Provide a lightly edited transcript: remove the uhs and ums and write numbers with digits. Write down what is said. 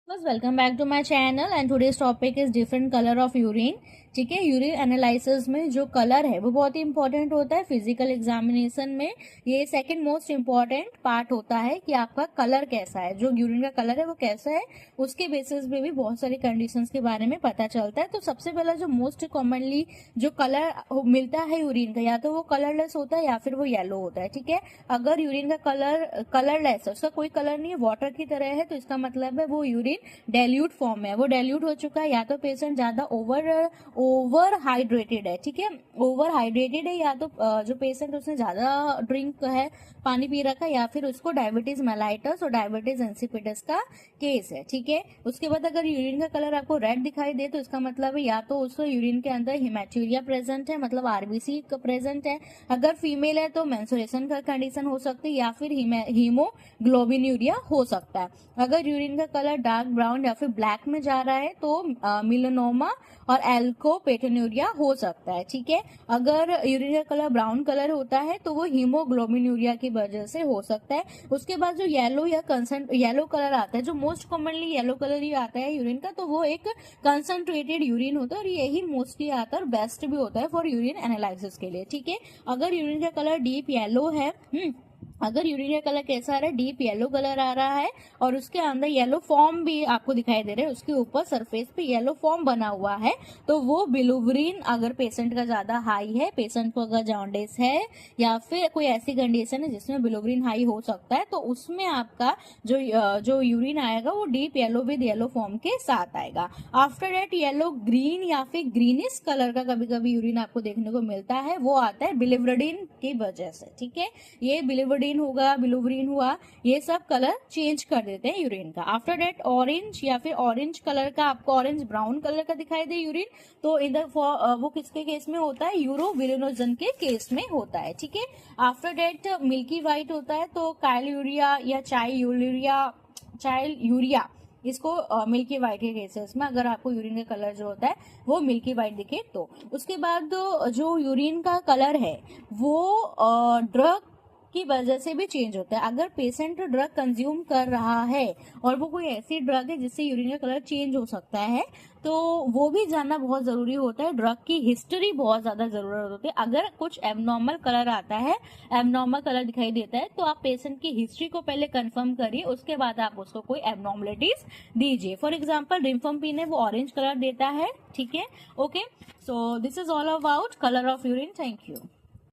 First, welcome back to my channel and today's topic is different color of urine. ठीक है, urine analysis में जो colour है वो बहुत ही इंपॉर्टेंट होता है फिजिकल एग्जामिनेशन में। ये सेकंड मोस्ट इम्पॉर्टेंट पार्ट होता है कि आपका कलर कैसा है, जो यूरिन का कलर है वो कैसा है, उसके बेसिस पे भी बहुत सारी कंडीशंस के बारे में पता चलता है। तो सबसे पहला जो मोस्ट कॉमनली जो कलर मिलता है यूरिन का, या तो वो कलरलेस होता है या फिर वो येलो होता है। ठीक है, अगर यूरिन का कलर कलरलेस है, उसका कोई कलर नहीं है, वाटर की तरह है, तो इसका मतलब है वो यूरिन डाइल्यूट फॉर्म में है, वो डाइल्यूट हो चुका है, या तो पेशेंट ज्यादा ओवर हाइड्रेटेड है। ठीक है, ओवर हाइड्रेटेड है, या तो जो पेशेंट उसने ज्यादा ड्रिंक है, पानी पी रखा है, या फिर उसको डायबिटीज मेलाइटस और डायबिटीज इंसिपिडस का केस है। ठीक है, उसके बाद अगर यूरिन का कलर आपको रेड दिखाई दे तो इसका मतलब है या तो उसको यूरिन के अंदर हिमेटूरिया प्रेजेंट है, मतलब आरबीसी प्रेजेंट है। अगर फीमेल है तो मेंस्ट्रुएशन का कंडीशन हो सकती है, या फिर हीमोग्लोबिन्यूरिया हो सकता है। अगर यूरिन का कलर डार्क ब्राउन या फिर ब्लैक में जा रहा है तो मिलेनोमा और एल्कोपेटेन्यूरिया हो सकता है। ठीक है, अगर यूरिन का कलर ब्राउन कलर होता है तो वो हीमोग्लोबिन्यूरिया की वजह से हो सकता है। उसके बाद जो येलो या येलो कलर आता है, जो मोस्ट कॉमनली येलो कलर ही आता है यूरिन का, तो वो एक कंसंट्रेटेड यूरिन होता है और यही मोस्टली आता है और बेस्ट भी होता है फॉर यूरिन एनालिसिस के लिए। ठीक है, अगर यूरिन का कलर डीप येलो है, अगर यूरिन का कलर कैसा आ रहा है, डीप येलो कलर आ रहा है और उसके अंदर येलो फॉर्म भी आपको दिखाई दे रहा है, उसके ऊपर सरफेस पे येलो फॉर्म बना हुआ है, तो वो बिलिरुबिन अगर पेशेंट का ज्यादा हाई है, पेशेंट को अगर जॉन्डिस है या फिर कोई ऐसी कंडीशन है जिसमें बिलिरुबिन हाई हो सकता है, तो उसमें आपका जो यूरिन आएगा वो deep yellow with yellow form के साथ आएगा। आफ्टर दैट येलो ग्रीन या फिर ग्रीनिश कलर का कभी कभी यूरिन आपको देखने को मिलता है, वो आता है बिलिरुबिन की वजह से। ठीक है, ये बिलिरुबिन होगा, बिलिरुबिन हुआ, ये सब कलर चेंज कर देते हैं यूरिन का। आफ्टर दैट ऑरेंज या फिर ऑरेंज कलर का, आपको ऑरेंज ब्राउन कलर का दिखाई दे यूरिन, तो इधर वो किसके केस में होता है, यूरोविलिनोजन के केस में होता है। ठीक है, आफ्टर दैट मिल्की व्हाइट होता है, तो काइल यूरिया या चाइल्ड यूरिया, इसको मिल्की व्हाइट के केसेस में अगर आपको यूरिन का कलर जो होता है वो मिल्की व्हाइट दिखे तो। उसके बाद जो यूरिन का कलर है वो ड्रग की वजह से भी चेंज होता है। अगर पेशेंट ड्रग कंज्यूम कर रहा है और वो कोई ऐसी ड्रग है जिससे यूरिन का कलर चेंज हो सकता है, तो वो भी जानना बहुत जरूरी होता है। ड्रग की हिस्ट्री बहुत ज्यादा जरूरत होती है। अगर कुछ एबनॉर्मल कलर आता है, एबनॉर्मल कलर दिखाई देता है, तो आप पेशेंट की हिस्ट्री को पहले कंफर्म करिए, उसके बाद आप उसको कोई एबनॉर्मलिटीज दीजिए। फॉर एग्जाम्पल रिम्फाम्पिन है, वो ऑरेंज कलर देता है। ठीक है, okay, so this is all about colour of urine. Thank you.